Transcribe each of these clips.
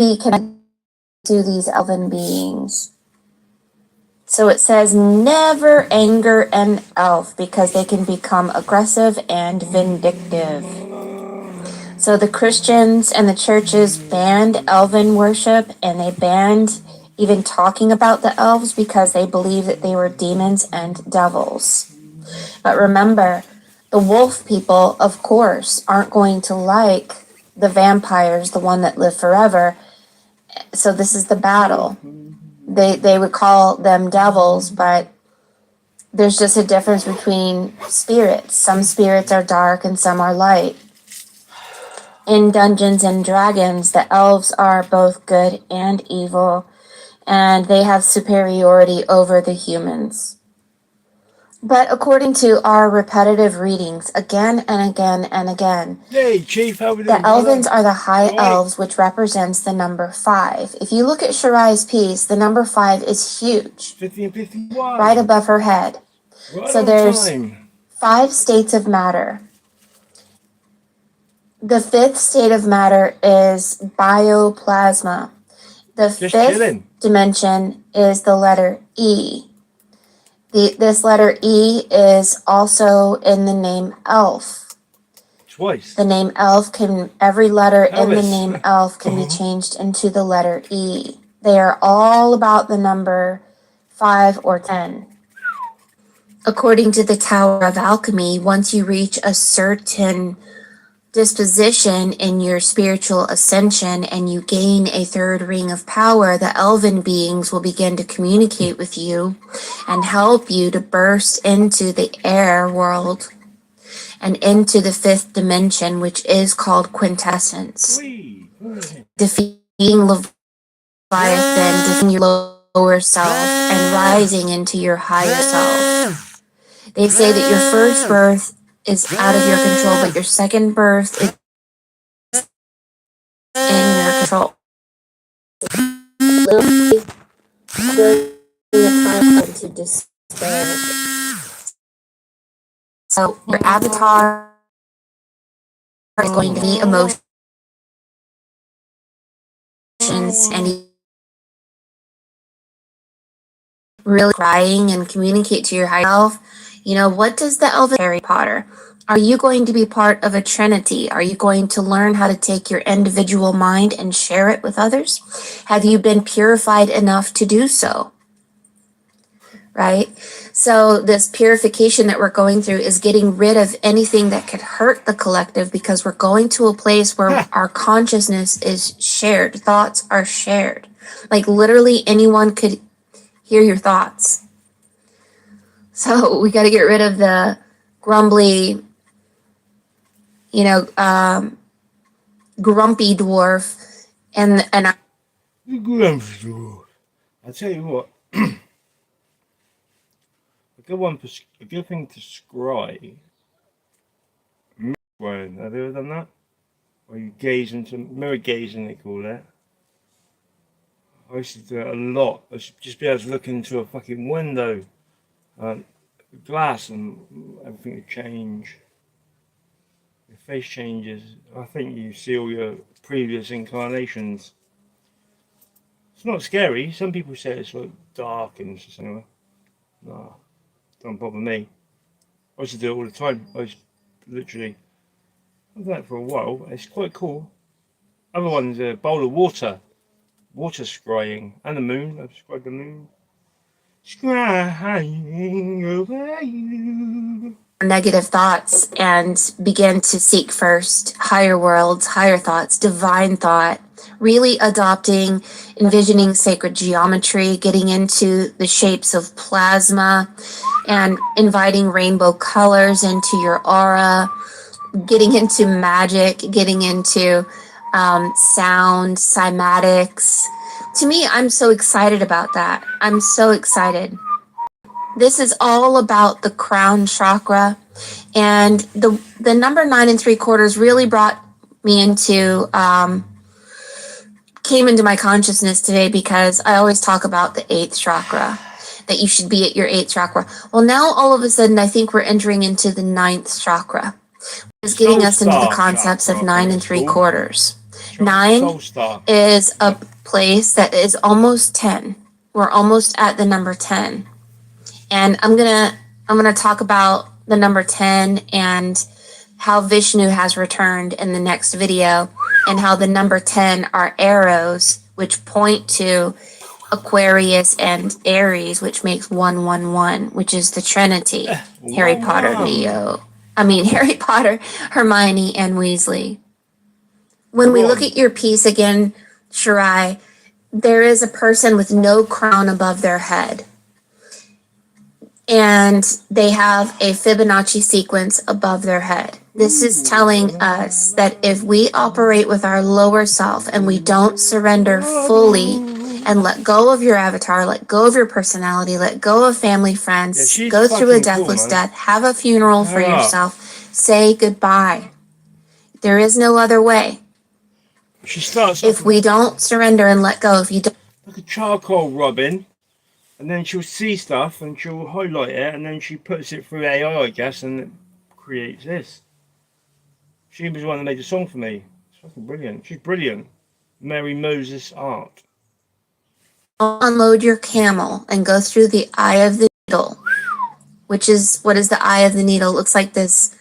be connected to these elven beings. So it says, never anger an elf because they can become aggressive and vindictive. So the Christians and the churches banned elven worship, and they banned even talking about the elves because they believed that they were demons and devils. But remember, the wolf people, of course, aren't going to like the vampires, the one that live forever. So this is the battle. They would call them devils, but there's just a difference between spirits. Some spirits are dark and some are light. In Dungeons and Dragons, the elves are both good and evil, and they have superiority over the humans. But according to our repetitive readings, again and again and again, hey, Chief, how we doing, the elves are the high right. elves, which represents the number 5. If you look at Shirai's piece, the number 5 is huge, 50 and 51. right above her head. Right, so there's 5 states of matter. The 5th state of matter is bioplasma. The Just 5th chilling. dimension is the letter E. This letter E is also in the name elf. Twice. The name elf every letter in the Elvis. name elf can be changed into the letter E. They are all about the number 5 or 10. According to the Tower of Alchemy, once you reach a certain disposition in your spiritual ascension and you gain a 3rd ring of power, the elven beings will begin to communicate with you and help you to burst into the air world and into the 5th dimension, which is called quintessence. Defeating Leviathan, defeating your lower self, and rising into your higher self. They say that your first birth is out of your control, but your second birth is in your control. Literally, to despair. So your avatar is going to be emotions and really crying and communicate to your higher self. You know, what does the elven Harry Potter? Are you going to be part of a trinity? Are you going to learn how to take your individual mind and share it with others? Have you been purified enough to do so? Right? So this purification that we're going through is getting rid of anything that could hurt the collective, because we're going to a place where our consciousness is shared. Thoughts are shared. Like literally anyone could hear your thoughts. So we got to get rid of the grumbly, grumpy dwarf and Grumpy dwarf. I tell you what, a good thing to scry. Have you ever done that? Or you gaze into mirror gazing, they call it. I used to do it a lot. I should just be able to look into a fucking window, glass, and everything would change. Your face changes. I think you see all your previous incarnations. It's not scary. Some people say it's like dark and it's just anyway. Nah, don't bother me. I used to do it all the time. I used literally. I've done that for a while. It's quite cool. Other one's a bowl of water scrying, and the moon. I've scryed the moon. Scrying over you. Negative thoughts and begin to seek first higher worlds, higher thoughts, divine thought, really adopting, envisioning sacred geometry, getting into the shapes of plasma and inviting rainbow colors into your aura, getting into magic, getting into sound, cymatics. To me, I'm so excited about that. I'm so excited. This is all about the crown chakra, and the number 9 3/4 really brought me into came into my consciousness today, because I always talk about the 8th chakra, that you should be at your 8th chakra. Well, now all of a sudden I think we're entering into the 9th chakra, which is getting us into the concepts of 9 3/4. Right? 9 Soul Star. is a place that is almost 10. We're almost at the number 10. And I'm gonna talk about the number 10 and how Vishnu has returned in the next video, and how the number 10 are arrows which point to Aquarius and Aries, which makes 111, which is the Trinity. Harry Potter, Harry Potter, Hermione, and Weasley. When we look at your piece again, Shirai, there is a person with no crown above their head. And they have a Fibonacci sequence above their head. This is telling us that if we operate with our lower self and we don't surrender fully and let go of your avatar, let go of your personality, let go of family, friends, go through a deathless death, have a funeral for yourself, say goodbye. There is no other way. She starts if we don't surrender and let go, if you don't, like a charcoal rubbing, and then she'll see stuff and she'll highlight it, and then she puts it through AI, I guess, and it creates this. She was the one that made the song for me. It's fucking brilliant. She's brilliant. Mary Moses Art. unload your camel and go through the eye of the needle, which is, what is the eye of the needle? It looks like this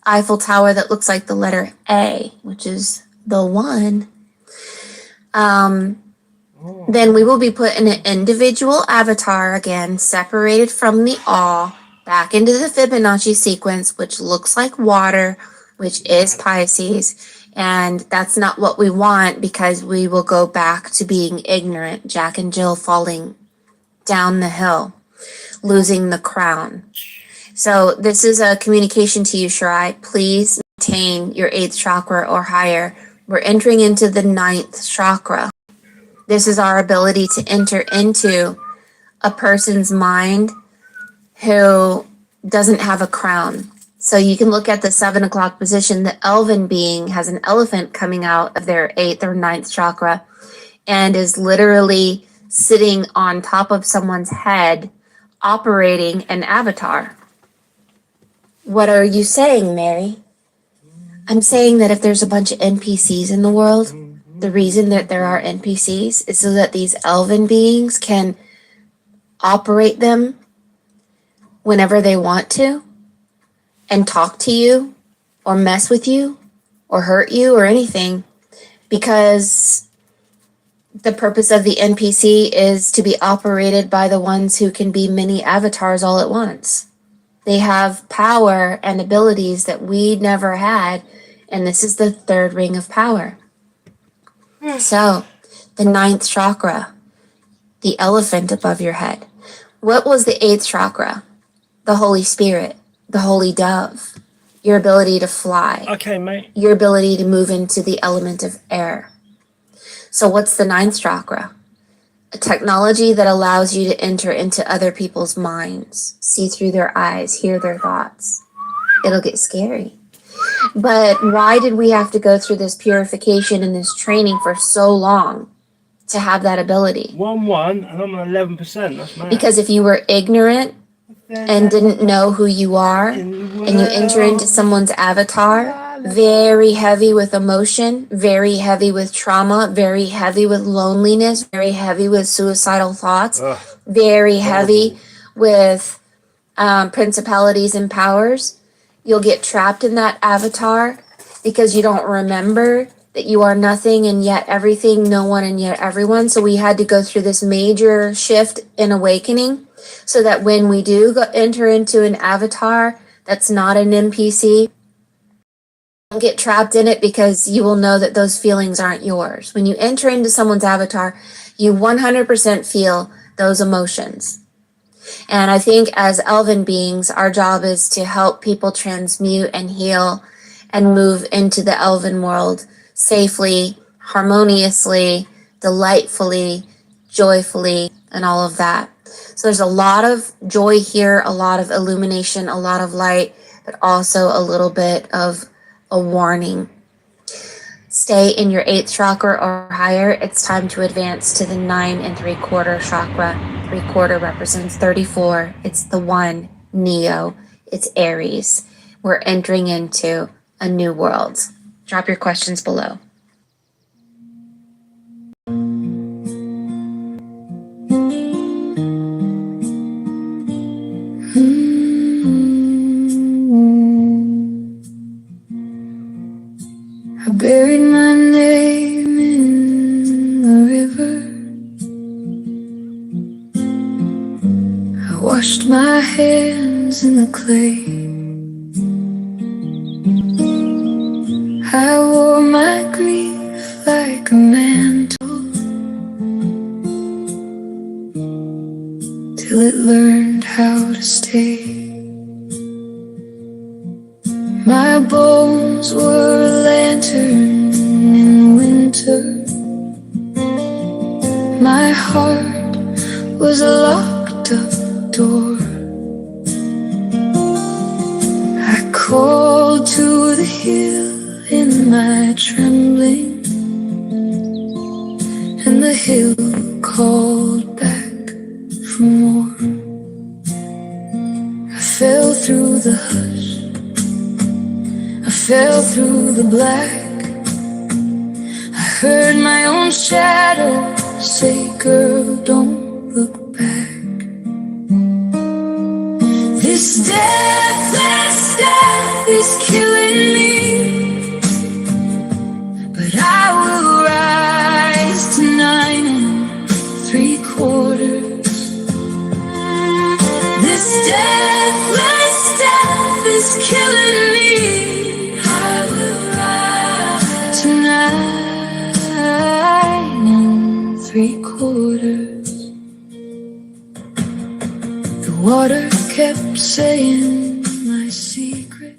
Eiffel Tower that looks like the letter A, which is the one. Then we will be put in an individual avatar again, separated from the all, back into the Fibonacci sequence, which looks like water, which is Pisces. And that's not what we want, because we will go back to being ignorant. Jack and Jill falling down the hill, losing the crown. So this is a communication to you, Shirai. Please maintain your 8th chakra or higher. We're entering into the 9th chakra. This is our ability to enter into a person's mind who doesn't have a crown. So you can look at the 7 o'clock position. The elven being has an elephant coming out of their 8th or 9th chakra and is literally sitting on top of someone's head, operating an avatar. What are you saying, Mary? I'm saying that if there's a bunch of NPCs in the world, the reason that there are NPCs is so that these elven beings can operate them whenever they want to and talk to you or mess with you or hurt you or anything, because the purpose of the NPC is to be operated by the ones who can be many avatars all at once. They have power and abilities that we never had, and this is the 3rd ring of power. So, the 9th chakra, the elephant above your head. What was the 8th chakra? The Holy Spirit, the Holy Dove, your ability to fly. Okay, mate. Your ability to move into the element of air. So what's the 9th chakra? A technology that allows you to enter into other people's minds, see through their eyes, hear their thoughts. It'll get scary. But why did we have to go through this purification and this training for so long to have that ability? 1-1, and I'm on 11%. That's mad. Because if you were ignorant and didn't know who you are, and you enter into someone's avatar, very heavy with emotion, very heavy with trauma, very heavy with loneliness, very heavy with suicidal thoughts, very heavy with principalities and powers, you'll get trapped in that avatar because you don't remember that you are nothing and yet everything, no one and yet everyone. So we had to go through this major shift in awakening, so that when we do enter into an avatar that's not an NPC, don't get trapped in it, because you will know that those feelings aren't yours. When you enter into someone's avatar, you 100% feel those emotions. And I think as elven beings, our job is to help people transmute and heal and move into the elven world safely, harmoniously, delightfully, joyfully, and all of that. So there's a lot of joy here, a lot of illumination, a lot of light, but also a little bit of a warning. Stay in your 8th chakra or higher. It's time to advance to the 9 3/4 chakra. 3/4 represents 34. It's the 1, Neo. It's Aries. We're entering into a new world. Drop your questions below. washed my hands in the clay. I wore my grief like a mantle till it learned how to stay. My bones were a lantern in winter. My heart was a locked up door. I called to the hill in my trembling, and the hill called back for more. I fell through the hush, I fell through the black. I heard my own shadow say, girl, don't look back. This deathless death is killing me, but I will rise to 9 3/4. This deathless death is killing me. I will rise to 9 3/4. The water kept saying my secret.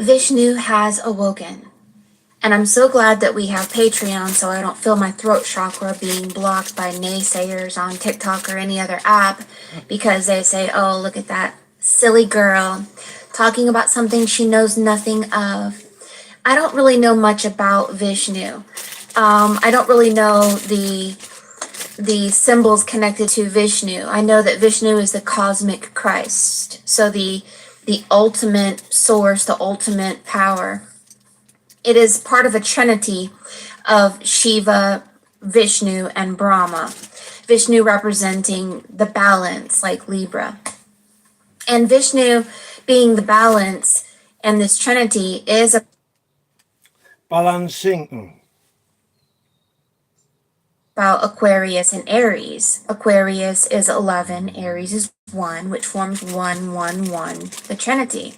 Vishnu has awoken. And I'm so glad that we have Patreon so I don't feel my throat chakra being blocked by naysayers on TikTok or any other app because they say, oh, look at that silly girl talking about something she knows nothing of. I don't really know much about Vishnu. I don't really know the symbols connected to Vishnu. I know that Vishnu is the cosmic Christ. So the ultimate source, the ultimate power. It is part of a trinity of Shiva, Vishnu, and Brahma. Vishnu representing the balance, like Libra. And Vishnu being the balance, and this trinity is Balancing. about Aquarius and Aries. Aquarius is 11, Aries is 1, which forms 1, 1, 1, the trinity.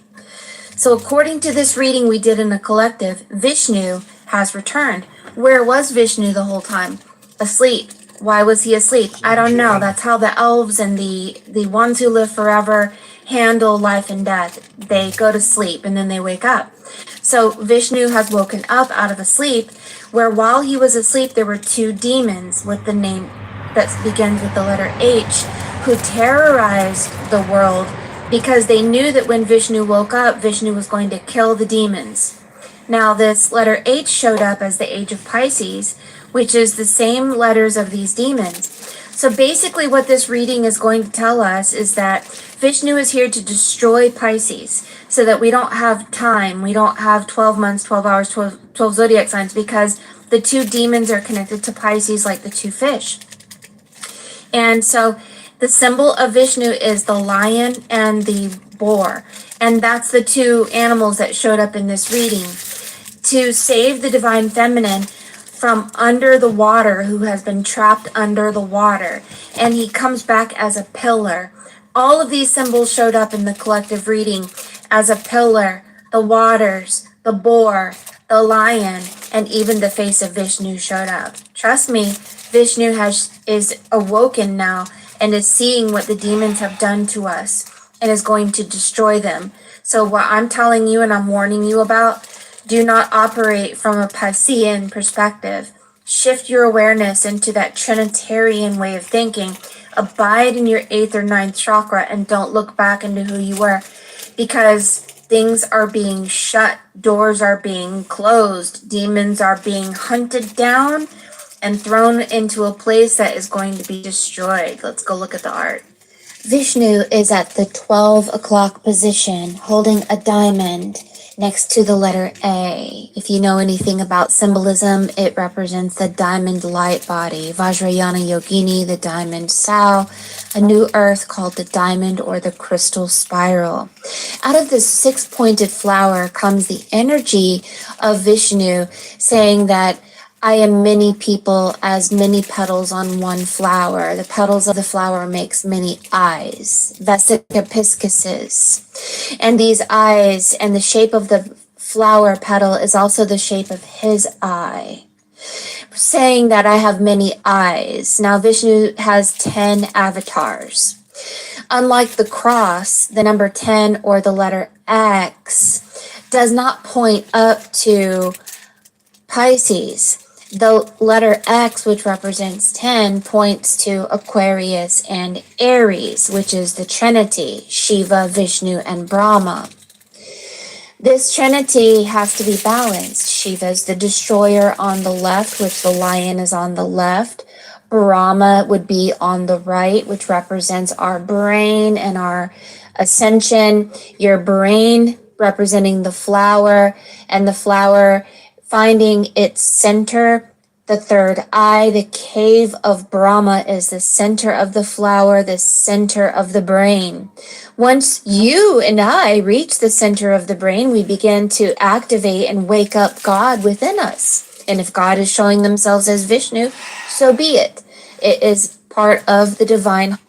So according to this reading we did in a collective, Vishnu has returned. Where was Vishnu the whole time? Asleep. Why was he asleep? I don't know. That's how the elves and the ones who live forever handle life and death. They go to sleep and then they wake up. So Vishnu has woken up out of a sleep where while he was asleep there were two demons with the name that begins with the letter H who terrorized the world because they knew that when Vishnu woke up, Vishnu was going to kill the demons. Now, this letter H showed up as the age of Pisces, which is the same letters of these demons. So basically what this reading is going to tell us is that Vishnu is here to destroy Pisces so that we don't have time. We don't have 12 months, 12 hours, 12 zodiac signs because the two demons are connected to Pisces like the two fish. And so the symbol of Vishnu is the lion and the boar. And that's the two animals that showed up in this reading. To save the divine feminine from under the water, who has been trapped under the water. And he comes back as a pillar. All of these symbols showed up in the collective reading as a pillar, the waters, the boar, the lion, and even the face of Vishnu showed up. Trust me, Vishnu is awoken now and is seeing what the demons have done to us and is going to destroy them. So what I'm telling you and I'm warning you about, do not operate from a Piscean perspective. Shift your awareness into that Trinitarian way of thinking. Abide in your 8th or 9th chakra and don't look back into who you were because things are being shut, doors are being closed, demons are being hunted down and thrown into a place that is going to be destroyed. Let's go look at the art. Vishnu is at the 12 o'clock position, holding a diamond next to the letter A. If you know anything about symbolism, it represents the diamond light body, Vajrayana Yogini, the diamond Sao, a new earth called the diamond or the crystal spiral. Out of this 6-pointed flower comes the energy of Vishnu saying that I am many people as many petals on one flower. The petals of the flower makes many eyes, vesica piscuses. And these eyes and the shape of the flower petal is also the shape of his eye, saying that I have many eyes. Now Vishnu has 10 avatars. Unlike the cross, the number 10 or the letter X does not point up to Pisces. The letter X, which represents 10, points to Aquarius and Aries, which is the Trinity, Shiva, Vishnu, and Brahma. This Trinity has to be balanced. Shiva is the destroyer on the left, which the lion is on the left. Brahma would be on the right, which represents our brain and our ascension. Your brain representing the flower, and the flower finding its center The third eye, the cave of Brahma, is the center of the flower, the center of the brain. Once you and I reach the center of the brain, we begin to activate and wake up God within us. And if God is showing themselves as Vishnu, so be it. It is part of the divine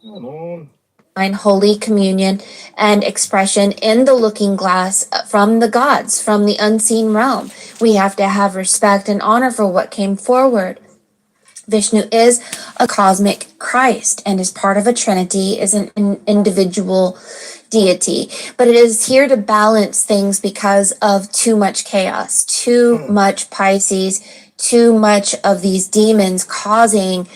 Come on. Holy Communion and expression in the looking glass from the gods, from the unseen realm. We have to have respect and honor for what came forward. Vishnu is a cosmic Christ and is part of a trinity, is an individual deity, but it is here to balance things because of too much chaos, too much Pisces, too much of these demons causing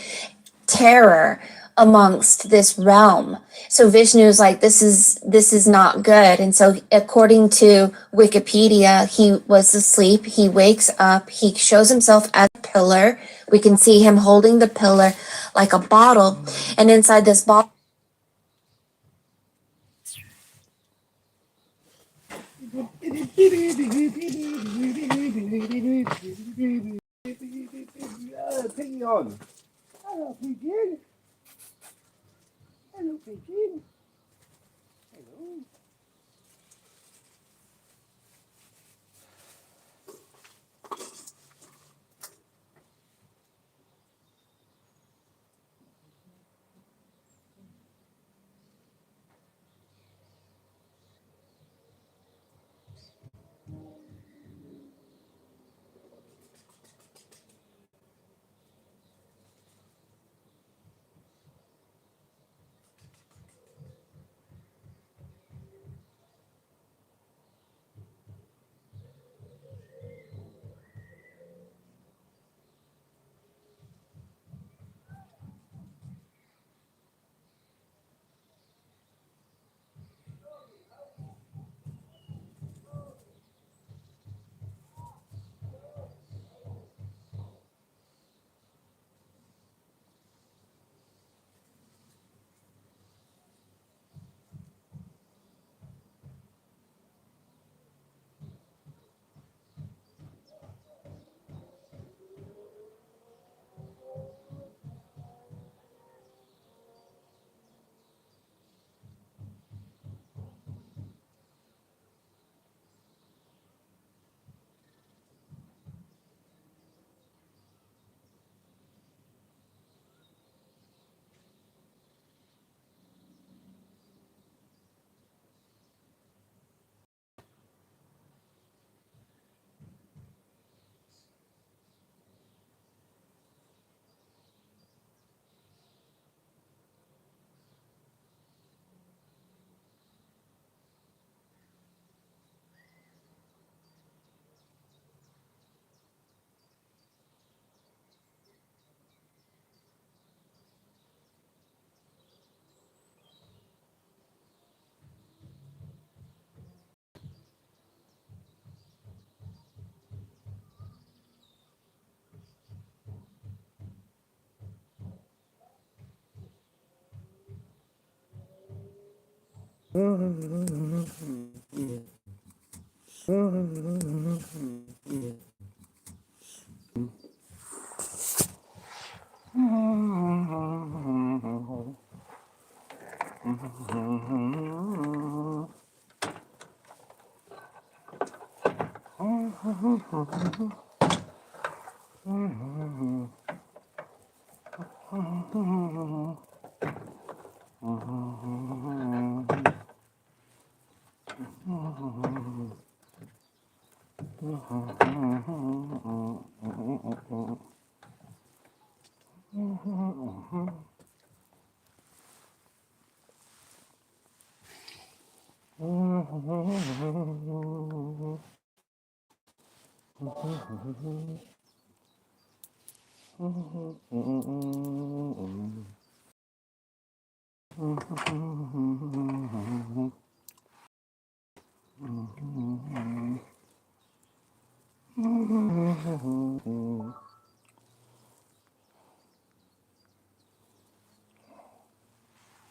terror amongst this realm. So Vishnu is like, this is not good. And so according to Wikipedia, he was asleep, he wakes up, he shows himself as a pillar. We can see him holding the pillar like a bottle, and inside this bottle Piggy on. Hello, Piggy. Hello, Piggy. Hello.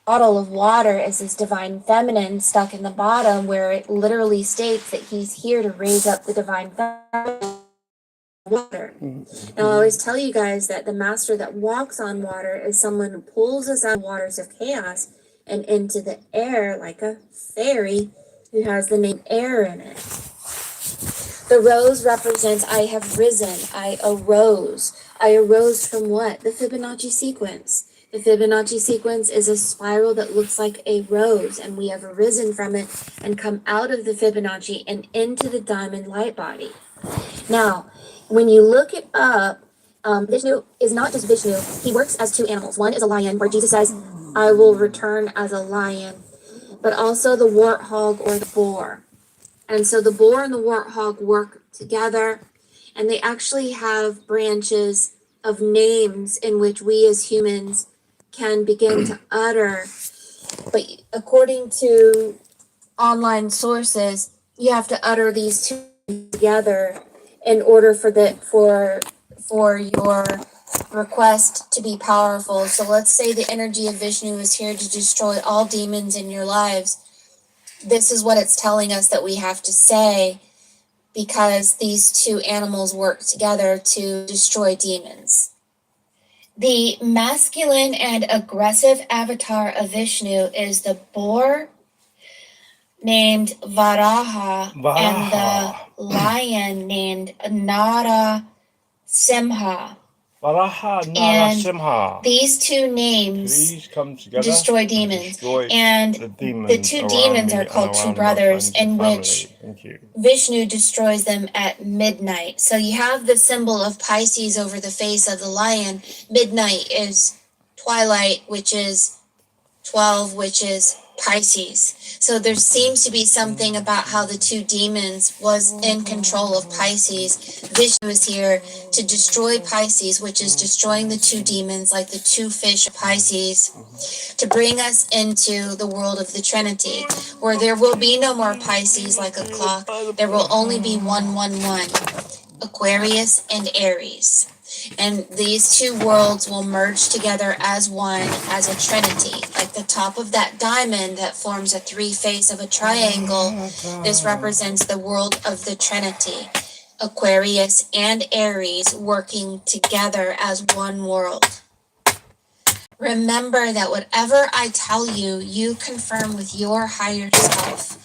Bottle of water is this divine feminine stuck in the bottom, where it literally states that he's here to raise up the divine feminine water. Now, I always tell you guys that the master that walks on water is someone who pulls us out of the waters of chaos and into the air like a fairy who has the name air in it. The rose represents I have risen, I arose. I arose from what? The Fibonacci sequence. The Fibonacci sequence is a spiral that looks like a rose, and we have arisen from it and come out of the Fibonacci and into the diamond light body. Now, when you look it up, Vishnu is not just Vishnu. He works as two animals. One is a lion, where Jesus says, I will return as a lion, but also the warthog or the boar. And so the boar and the warthog work together, and they actually have branches of names in which we as humans can begin to utter. But according to online sources, you have to utter these two together in order for your request to be powerful. So let's say the energy of Vishnu is here to destroy all demons in your lives. This is what it's telling us that we have to say, because these two animals work together to destroy demons. The masculine and aggressive avatar of Vishnu is the boar named Varaha, and the lion named Nara Simha. Varaha And Narasimha. these two names Please come together destroy demons. destroy And the two around demons me are and called two around my brothers, friends and in family. which Thank you. Vishnu destroys them at midnight. So you have the symbol of Pisces over the face of the lion. Midnight is twilight, which is 12, which is Pisces. So there seems to be something about how the two demons was in control of Pisces. Vishnu is here to destroy Pisces, which is destroying the two demons like the two fish of Pisces, to bring us into the world of the Trinity, where there will be no more Pisces like a clock. There will only be 111, Aquarius and Aries. And these two worlds will merge together as one, as a trinity. Like the top of that diamond that forms a three face of a triangle, this represents the world of the Trinity. Aquarius and Aries working together as one world. Remember that whatever I tell you, you confirm with your higher self.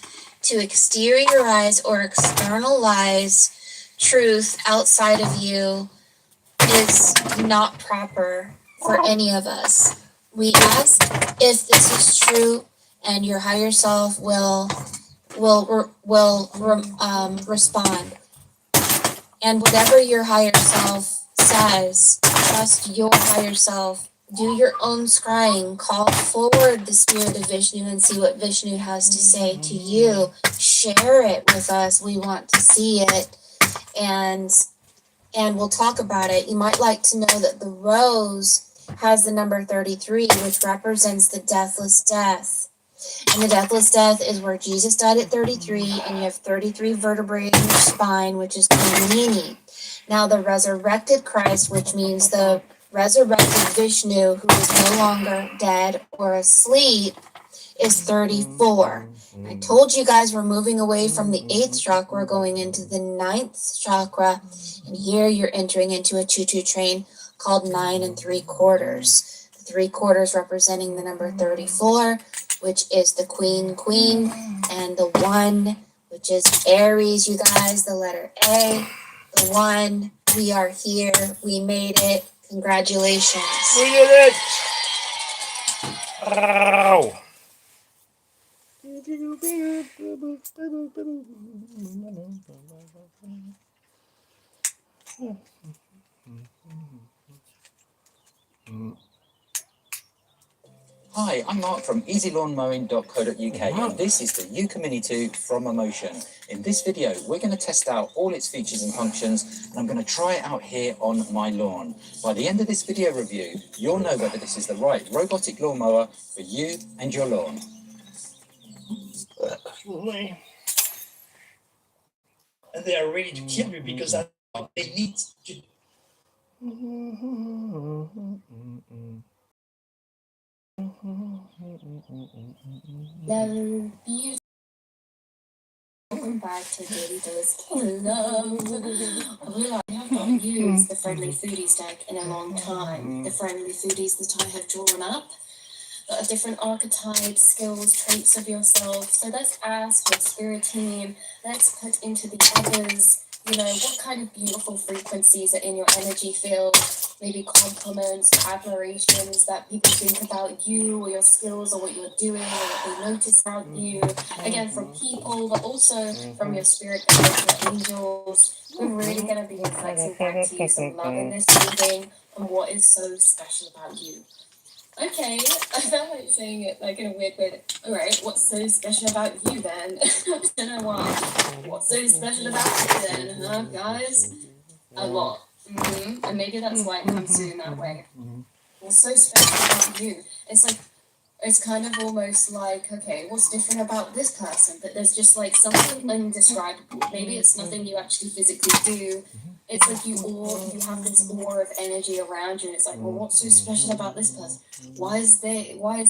To exteriorize or externalize truth outside of you is not proper for any of us. We ask if this is true, and your higher self will respond. And whatever your higher self says, trust your higher self. Do your own scrying. Call forward the spirit of Vishnu and see what Vishnu has to say to you. Share it with us. We want to see it. And we'll talk about it. You might like to know that the rose has the number 33, which represents the deathless death. And the deathless death is where Jesus died at 33, and you have 33 vertebrae in your spine, which is Kundalini. Now, the resurrected Christ, which means the resurrected Vishnu, who is no longer dead or asleep, is 34. I told you guys we're moving away from the 8th chakra, going into the 9th chakra, and here you're entering into a choo-choo train called 9 3/4. The 3/4 representing the number 34, which is the queen, and the 1, which is Aries, you guys, the letter A, the 1, we are here, we made it, congratulations. We did it! Ow! Hi, I'm Mark from easylawnmowing.co.uk and this is the Yuka Mini 2 from Emotion. In this video, we're going to test out all its features and functions and I'm going to try it out here on my lawn. By the end of this video review, you'll know whether this is the right robotic lawnmower for you and your lawn. And they are ready to kill me because they need to... Welcome back to Daily Dose of Love. I have not used the Friendly Foodies deck in a long time. The Friendly Foodies that I have drawn up that are different archetypes, skills, traits of yourself. So let's ask your spirit team, let's put into the others, what kind of beautiful frequencies are in your energy field, maybe compliments, admirations that people think about you or your skills or what you're doing or what they notice about you. Again, from people, but also from your spirit guides, your angels. We're really going to be reflecting back to you some love in this reading and what is so special about you. Okay, I felt like saying it like in a weird way. Alright, what's so special about you then? I don't know why. What's so special about you then, huh, guys? A lot. And maybe that's why it comes through in that way. What's so special about you? It's kind of almost like, okay, what's different about this person? But there's just like something indescribable. Maybe it's nothing you actually physically do. It's like you have this aura of energy around you, and it's like, well, what's so special about this person? Why is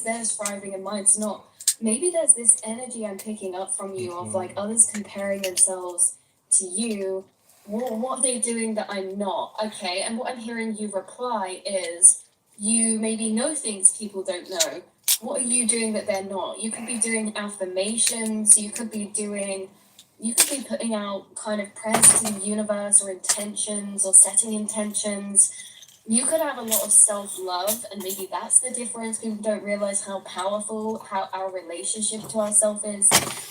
theirs thriving and mine's not? Maybe there's this energy I'm picking up from you of like others comparing themselves to you. What are they doing that I'm not? Okay, and what I'm hearing you reply is you maybe know things people don't know. What are you doing that they're not? You could be doing affirmations, you could be putting out kind of prayers to the universe or intentions or setting intentions. You could have a lot of self-love, and maybe that's the difference. People don't realize how powerful how our relationship to ourselves is.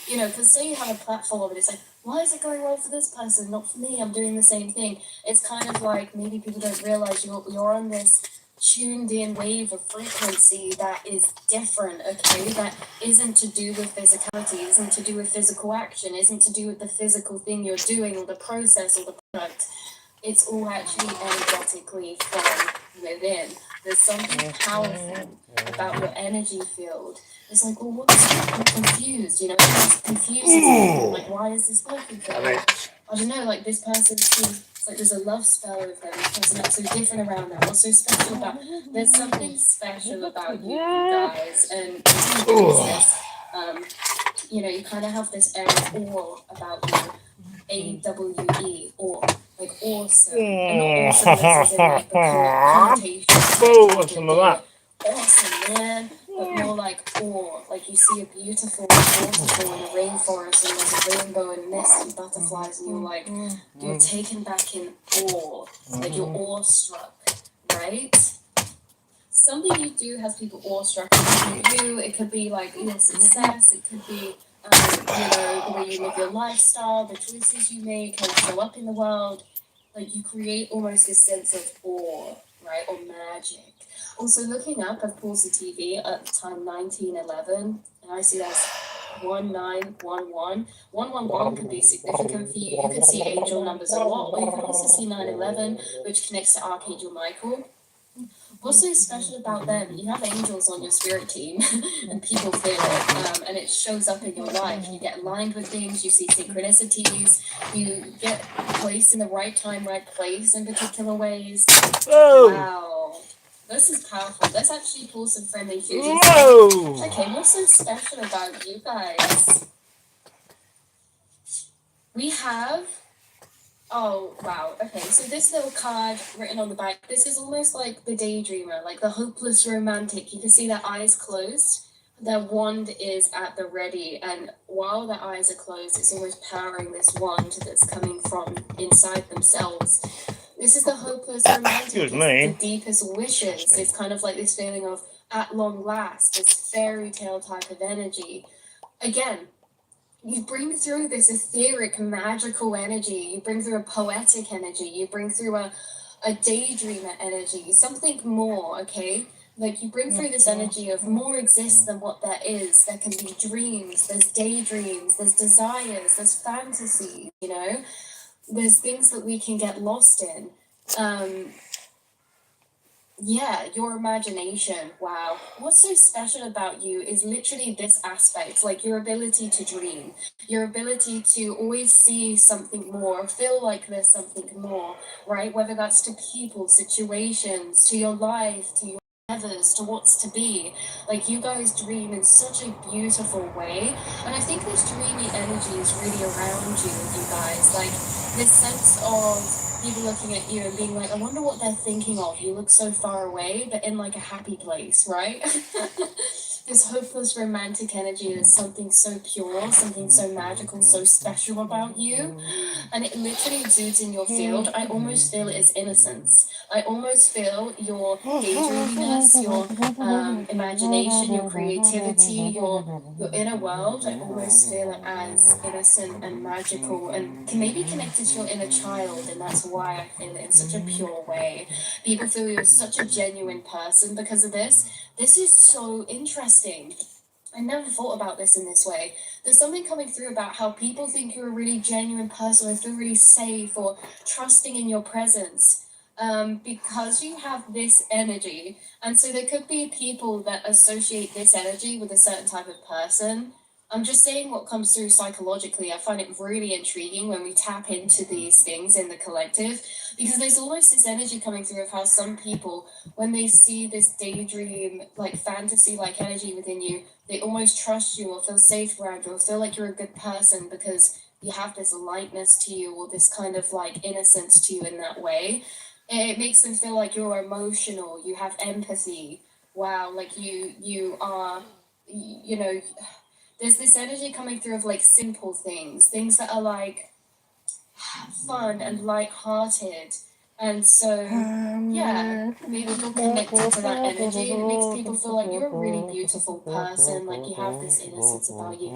Because say you have a platform and it's like, why is it going well for this person, not for me? I'm doing the same thing. It's kind of like maybe people don't realize you're on this tuned in wave of frequency that is different, okay? That isn't to do with physicality, isn't to do with physical action, isn't to do with the physical thing you're doing or the process or the product. It's all actually energetically from within. There's something powerful about your energy field. It's like, well, I'm confused, it's confusing. Like, why is this working for me? I don't know, like this person seems like there's a love spell with them. This person acts so different around them. What's so special about? There's something special about you guys, and you kind of have this air of awe about you. AWE, or like awesome, and not awesomeness as in like the connotation. Awesome, man, but more like awe. Like you see a beautiful waterfall in a rainforest, and there's a rainbow and mist and butterflies, and you're taken back in awe, like you're awestruck, right? Something you do has people awestruck. It could be you, it could be like your success, it could be the way you live your lifestyle, the choices you make, how you show up in the world. Like you create almost this sense of awe, right, or magic. Also, looking up, I've paused the TV at the time 1911, and I see that's 1911. 111 could be significant for you. You could see angel numbers a lot, or you could also see 911, which connects to Archangel Michael. What's so special about them? You have angels on your spirit team, and people feel it, and it shows up in your life. You get aligned with things, you see synchronicities, you get placed in the right time, right place in particular ways. Whoa! Wow. This is powerful. Let's actually pull some friendly food. Whoa! Okay, what's so special about you guys? We have... Oh, wow. Okay, so this little card written on the back, this is almost like the daydreamer, like the hopeless romantic. You can see their eyes closed. Their wand is at the ready, and while their eyes are closed, it's almost powering this wand that's coming from inside themselves. This is the hopeless romantic. It's the deepest wishes. It's kind of like this feeling of at long last, this fairy tale type of energy. Again, you bring through this etheric, magical energy. You bring through a poetic energy. You bring through a a daydreamer energy, something more, okay? Like you bring through this energy of more exists than what there is. There can be dreams, there's daydreams, there's desires, there's fantasies, you know? There's things that we can get lost in. Yeah, your imagination. Wow. What's so special about you is literally this aspect, like your ability to dream, your ability to always see something more, feel like there's something more, right? Whether that's to people, situations, to your life, to your endeavors, to what's to be. Like you guys dream in such a beautiful way. And I think this dreamy energy is really around you guys. Like this sense of people looking at you and being like, I wonder what they're thinking of. You look so far away, but in like a happy place, right? This hopeless romantic energy is something so pure, something so magical, so special about you. And it literally exudes in your field. I almost feel it as innocence. I almost feel your daydreaminess, your imagination, your creativity, your inner world. I almost feel it as innocent and magical and can maybe connected to your inner child, and that's why I feel it in such a pure way. People feel you're such a genuine person because of this. This is so interesting. I never thought about this in this way. There's something coming through about how people think you're a really genuine person or feel really safe or trusting in your presence because you have this energy. And so there could be people that associate this energy with a certain type of person. I'm just saying what comes through psychologically. I find it really intriguing when we tap into these things in the collective because there's almost this energy coming through of how some people, when they see this daydream, like fantasy like energy within you, they almost trust you or feel safe around you or feel like you're a good person because you have this lightness to you or this kind of like innocence to you in that way. It makes them feel like you're emotional, you have empathy. Wow, like you are, you know, there's this energy coming through of like simple things that are like fun and light-hearted. And so, yeah, maybe you're connected to that energy and it makes people feel like you're a really beautiful person, like you have this innocence about you.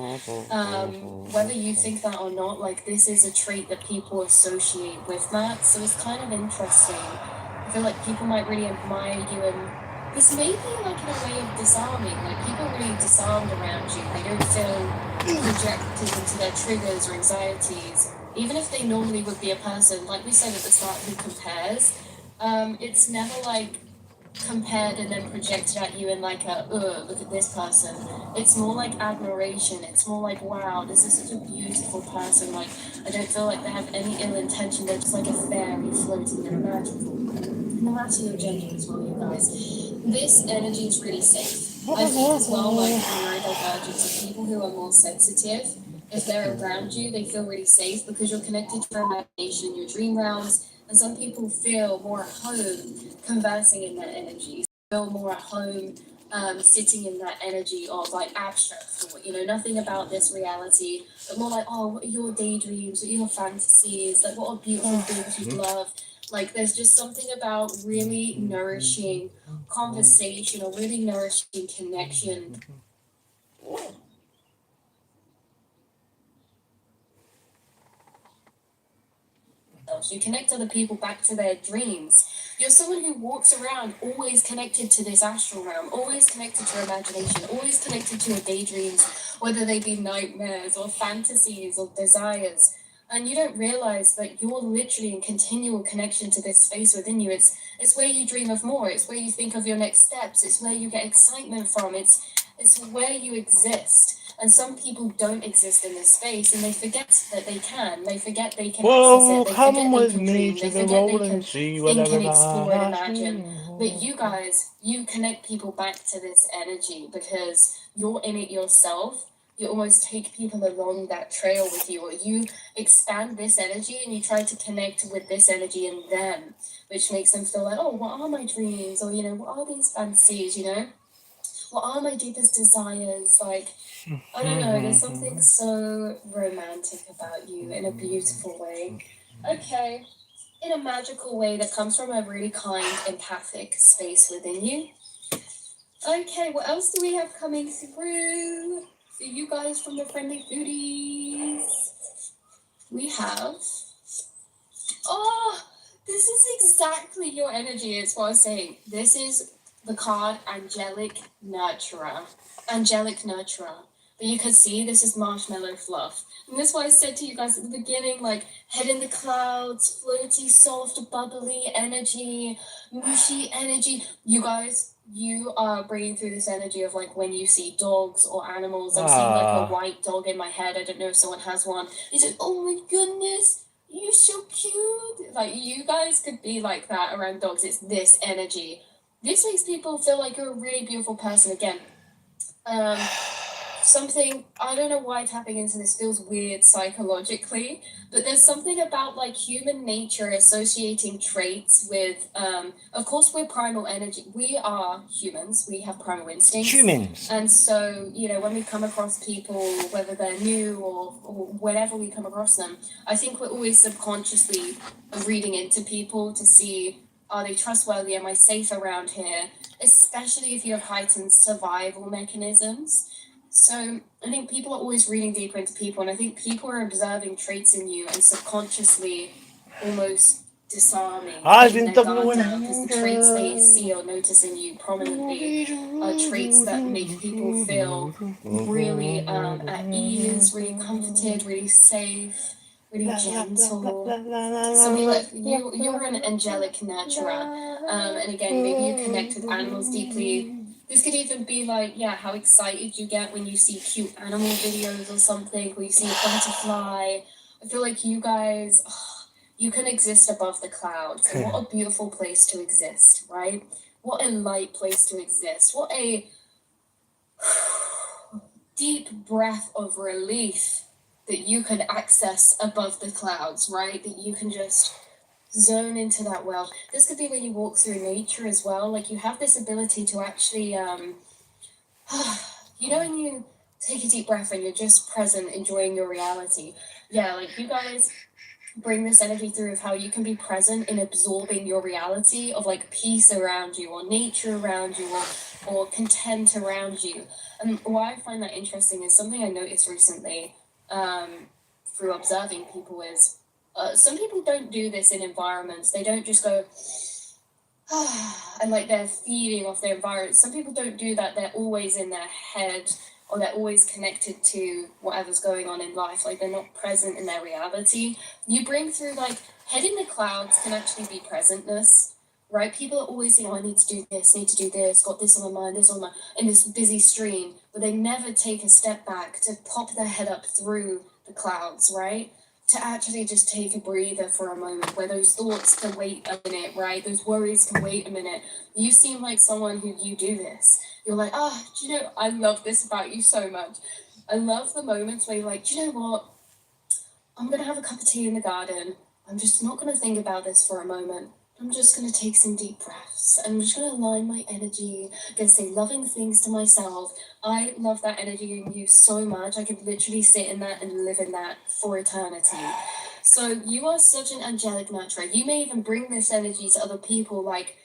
Whether you think that or not, like this is a trait that people associate with that. So it's kind of interesting. I feel like people might really admire you and this may be like in a way of disarming, like people really disarmed around you. They don't feel projected into their triggers or anxieties. Even if they normally would be a person, like we said at the start, who compares, it's never like compared and then projected at you in like a, look at this person. It's more like admiration. It's more like, wow, this is such a beautiful person. Like, I don't feel like they have any ill intention. They're just like a fairy floating in magical. No matter your gender as well, you guys. This energy is really safe. I think as well, like neurodivergence, people who are more sensitive, if they're around you, they feel really safe because you're connected to your imagination, your dream realms, and some people feel more at home conversing in that energy, feel more at home sitting in that energy of like abstract thought, you know, nothing about this reality, but more like, oh, what are your daydreams, what are your fantasies, like what are beautiful things you'd love. Like there's just something about really nourishing conversation or really nourishing connection. You connect other people back to their dreams. You're someone who walks around always connected to this astral realm, always connected to your imagination, always connected to your daydreams, whether they be nightmares or fantasies or desires. And you don't realize that you're literally in continual connection to this space within you. It's where you dream of more. It's where you think of your next steps. It's where you get excitement from. It's where you exist. And some people don't exist in this space and they forget that they can. They forget they can access it. They forget they can dream. They forget they can think and explore and imagine. But you guys, you connect people back to this energy because you're in it yourself. You almost take people along that trail with you, or you expand this energy and you try to connect with this energy in them, which makes them feel like, oh, what are my dreams? Or, you know, what are these fantasies, you know? What are my deepest desires? Like, I don't know, there's something so romantic about you in a beautiful way. Okay, in a magical way that comes from a really kind, empathic space within you. Okay, what else do we have coming through for you guys from the Friendly Foodies? We have, oh, This is exactly your energy. It's what I was saying. This is the card Angelic Nurturer. Angelic Nurturer. But you can see this is marshmallow fluff. And that's why I said to you guys at the beginning, like, head in the clouds, floaty, soft, bubbly energy, mushy energy. You guys, you are bringing through this energy of like when you see dogs or animals. I'm seeing like a white dog in my head. I don't know if someone has one. It's like, oh my goodness, you're so cute. Like, you guys could be like that around dogs. It's this energy. This makes people feel like you're a really beautiful person again. Something, I don't know why tapping into this feels weird psychologically, but there's something about like human nature associating traits with, of course, we're primal energy. We are humans, we have primal instincts. Humans. And so, you know, when we come across people, whether they're new or whenever we come across them, I think we're always subconsciously reading into people to see, are they trustworthy? Am I safe around here? Especially if you have heightened survival mechanisms. So I think people are always reading deeper into people, and I think people are observing traits in you and subconsciously almost disarming, letting their guard down, because the traits they see or notice in you prominently are traits that make people feel really at ease, really comforted, really safe, really gentle. So look, you're an angelic nurturer, and again, maybe you connect with animals deeply. This could even be like, yeah, how excited you get when you see cute animal videos or something, or you see a butterfly. I feel like you guys, you can exist above the clouds. And what a beautiful place to exist, right? What a light place to exist. What a deep breath of relief that you can access above the clouds, right? That you can just zone into that world. This could be when you walk through nature as well. Like, you have this ability to actually, you know, when you take a deep breath and you're just present, enjoying your reality. Yeah, like, you guys bring this energy through of how you can be present in absorbing your reality of like peace around you or nature around you or content around you. And why I find that interesting is something I noticed recently, through observing people is, some people don't do this in environments. They don't just go and like they're feeding off their environment. Some people don't do that. They're always in their head, or they're always connected to whatever's going on in life. Like, they're not present in their reality. You bring through, like, head in the clouds can actually be presentness, right? People are always saying, oh, I need to do this, got this on my mind, this on my, in this busy stream, but they never take a step back to pop their head up through the clouds, right? To actually just take a breather for a moment, where those thoughts can wait a minute, right? Those worries can wait a minute. You seem like someone who, you do this. You're like, do you know, I love this about you so much. I love the moments where you're like, do you know what? I'm going to have a cup of tea in the garden. I'm just not going to think about this for a moment. I'm just going to take some deep breaths. I'm just going to align my energy. I'm going to say loving things to myself. I love that energy in you so much. I could literally sit in that and live in that for eternity. So you are such an angelic nurturer. You may even bring this energy to other people, like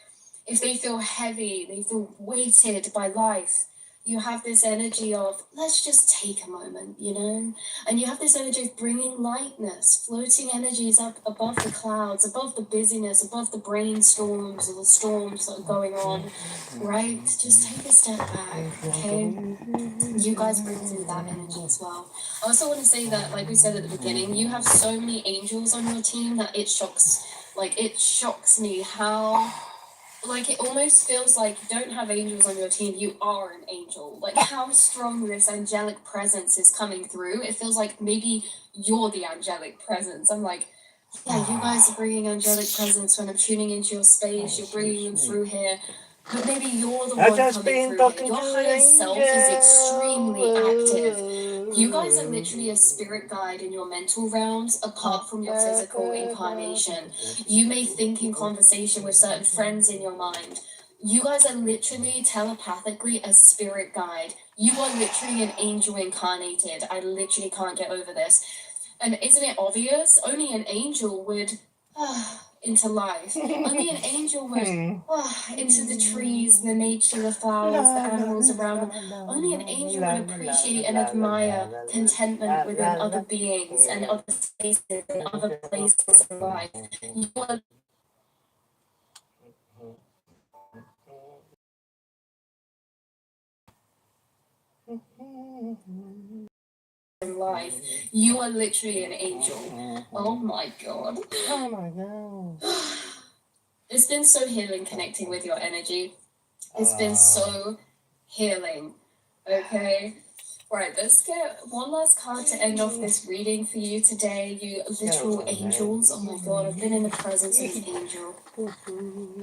if they feel heavy, they feel weighted by life. You have this energy of, let's just take a moment, you know? And you have this energy of bringing lightness, floating energies up above the clouds, above the busyness, above the brainstorms or the storms that are going on, right? Just take a step back, okay? You guys bring through that energy as well. I also want to say that, like we said at the beginning, you have so many angels on your team that it shocks me how, like, it almost feels like you don't have angels on your team, you are an angel. Like, how strong this angelic presence is coming through. It feels like maybe you're the angelic presence. I'm like, yeah, you guys are bringing angelic presence when I'm tuning into your space. You're bringing them through here. But maybe you're the one coming through here. Your higher self is extremely active. You guys are literally a spirit guide in your mental realms, apart from your physical incarnation. You may think in conversation with certain friends in your mind. You guys are literally telepathically a spirit guide. You are literally an angel incarnated. I literally can't get over this. And isn't it obvious? Only an angel would into life. Only an angel would into the trees, the nature, the flowers, the animals around them. Only an angel would appreciate and admire contentment within other beings and other spaces and other places in life. You are life. You are literally an angel. Oh my god. Oh my god. It's been so healing connecting with your energy. It's been so healing. Okay. Right, let's get one last card to end off this reading for you today, you literal angels. Oh my god, I've been in the presence of an angel.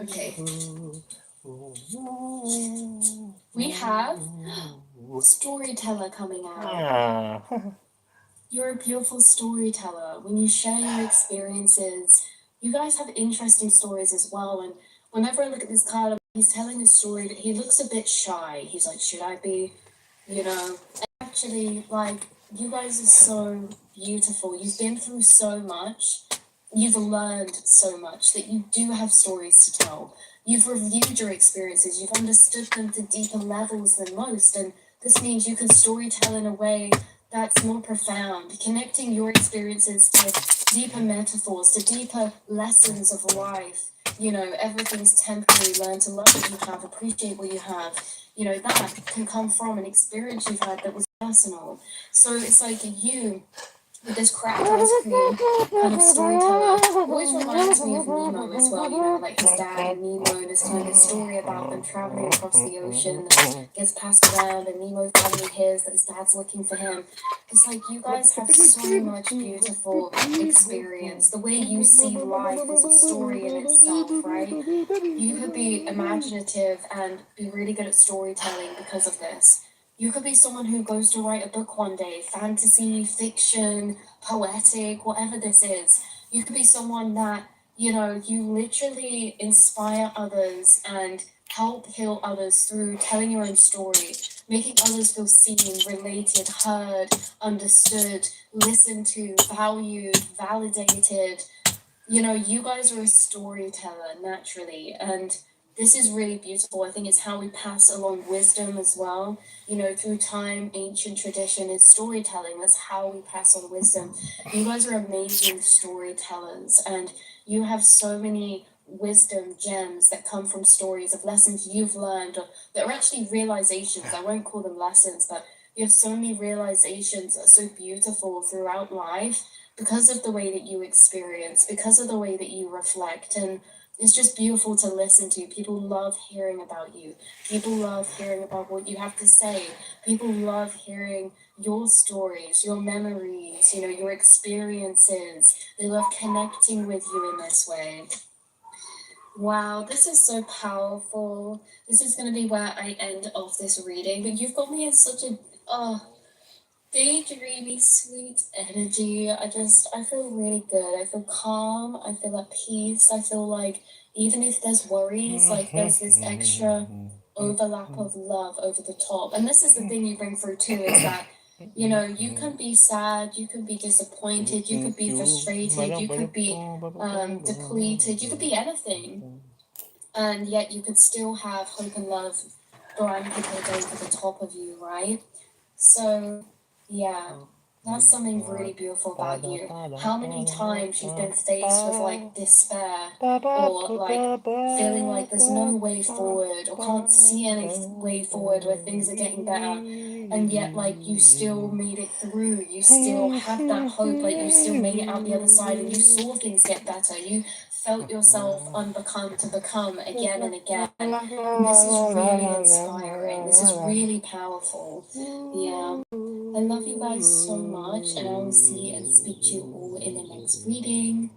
Okay. We have storyteller coming out. You're a beautiful storyteller. When you share your experiences, you guys have interesting stories as well. And whenever I look at this card, he's telling a story, but he looks a bit shy. He's like, should I be, you know? Actually, like, you guys are so beautiful. You've been through so much. You've learned so much that you do have stories to tell. You've reviewed your experiences. You've understood them to deeper levels than most. And this means you can storytell in a way that's more profound, connecting your experiences to deeper metaphors, to deeper lessons of life. You know, everything's temporary. Learn to love what you have, appreciate what you have. You know, that can come from an experience you've had that was personal. So it's like you, with this cracked ice cream kind of storyteller, always reminds me of Nemo as well, you know, like his dad and Nemo, and there's kind of this story about them traveling across the ocean that gets passed around, and Nemo finally hears that his dad's looking for him. It's like you guys have so much beautiful experience. The way you see life is a story in itself, right? You could be imaginative and be really good at storytelling because of this. You could be someone who goes to write a book one day, fantasy, fiction, poetic, whatever this is. You could be someone that, you know, you literally inspire others and help heal others through telling your own story, making others feel seen, related, heard, understood, listened to, valued, validated. You know, you guys are a storyteller naturally, and this is really beautiful. I think it's how we pass along wisdom as well. You know, through time, ancient tradition is storytelling. That's how we pass on wisdom. You guys are amazing storytellers, and you have so many wisdom gems that come from stories of lessons you've learned, or that are actually realizations. I won't call them lessons, but you have so many realizations that are so beautiful throughout life because of the way that you experience, because of the way that you reflect. And it's just beautiful to listen to. People love hearing about you. People love hearing about what you have to say. People love hearing your stories, your memories, you know, your experiences. They love connecting with you in this way. Wow, this is so powerful. This is going to be where I end off this reading, but you've got me in such a daydreamy, sweet energy. I feel really good. I feel calm. I feel at peace. I feel like even if there's worries, like there's this extra overlap of love over the top. And this is the thing you bring through too, is that, you know, you can be sad, you can be disappointed, you could be frustrated, you could be depleted, you could be anything. And yet you could still have hope and love blanketed over the top of you, right? So, yeah, that's something really beautiful about you. How many times you've been faced with like despair, or like feeling like there's no way forward, or can't see any way forward where things are getting better, and yet like you still made it through, you still have that hope, like you still made it out the other side, and you saw things get better, you felt yourself unbecome to become again and again. This is really inspiring. This is really powerful. Yeah. I love you guys so much, and I will see and speak to you all in the next reading.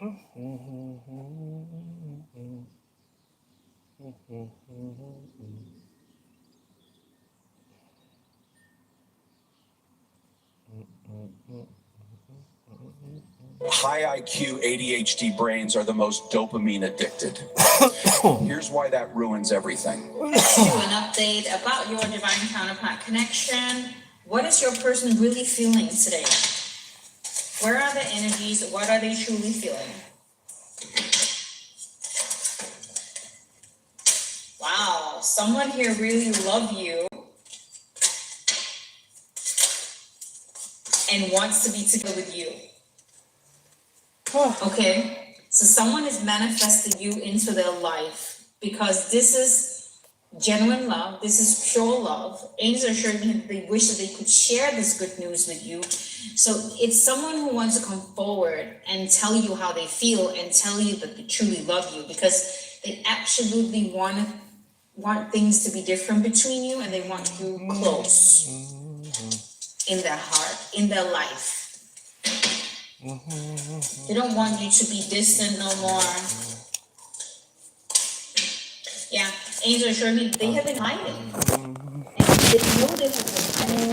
High IQ ADHD brains are the most dopamine addicted. Here's why that ruins everything. Let's do an update about your divine counterpart connection. What is your person really feeling today? Where are the energies? What are they truly feeling? Wow, someone here really loves you and wants to be together with you. Okay, so someone is manifesting you into their life because this is genuine love. This is pure love. Angels are showing me they wish that they could share this good news with you. So it's someone who wants to come forward and tell you how they feel and tell you that they truly love you because they absolutely want things to be different between you and they want you close in their heart, in their life. They don't want you to be distant no more. Yeah, angels assure me they have been hiding. And they know they have been hiding.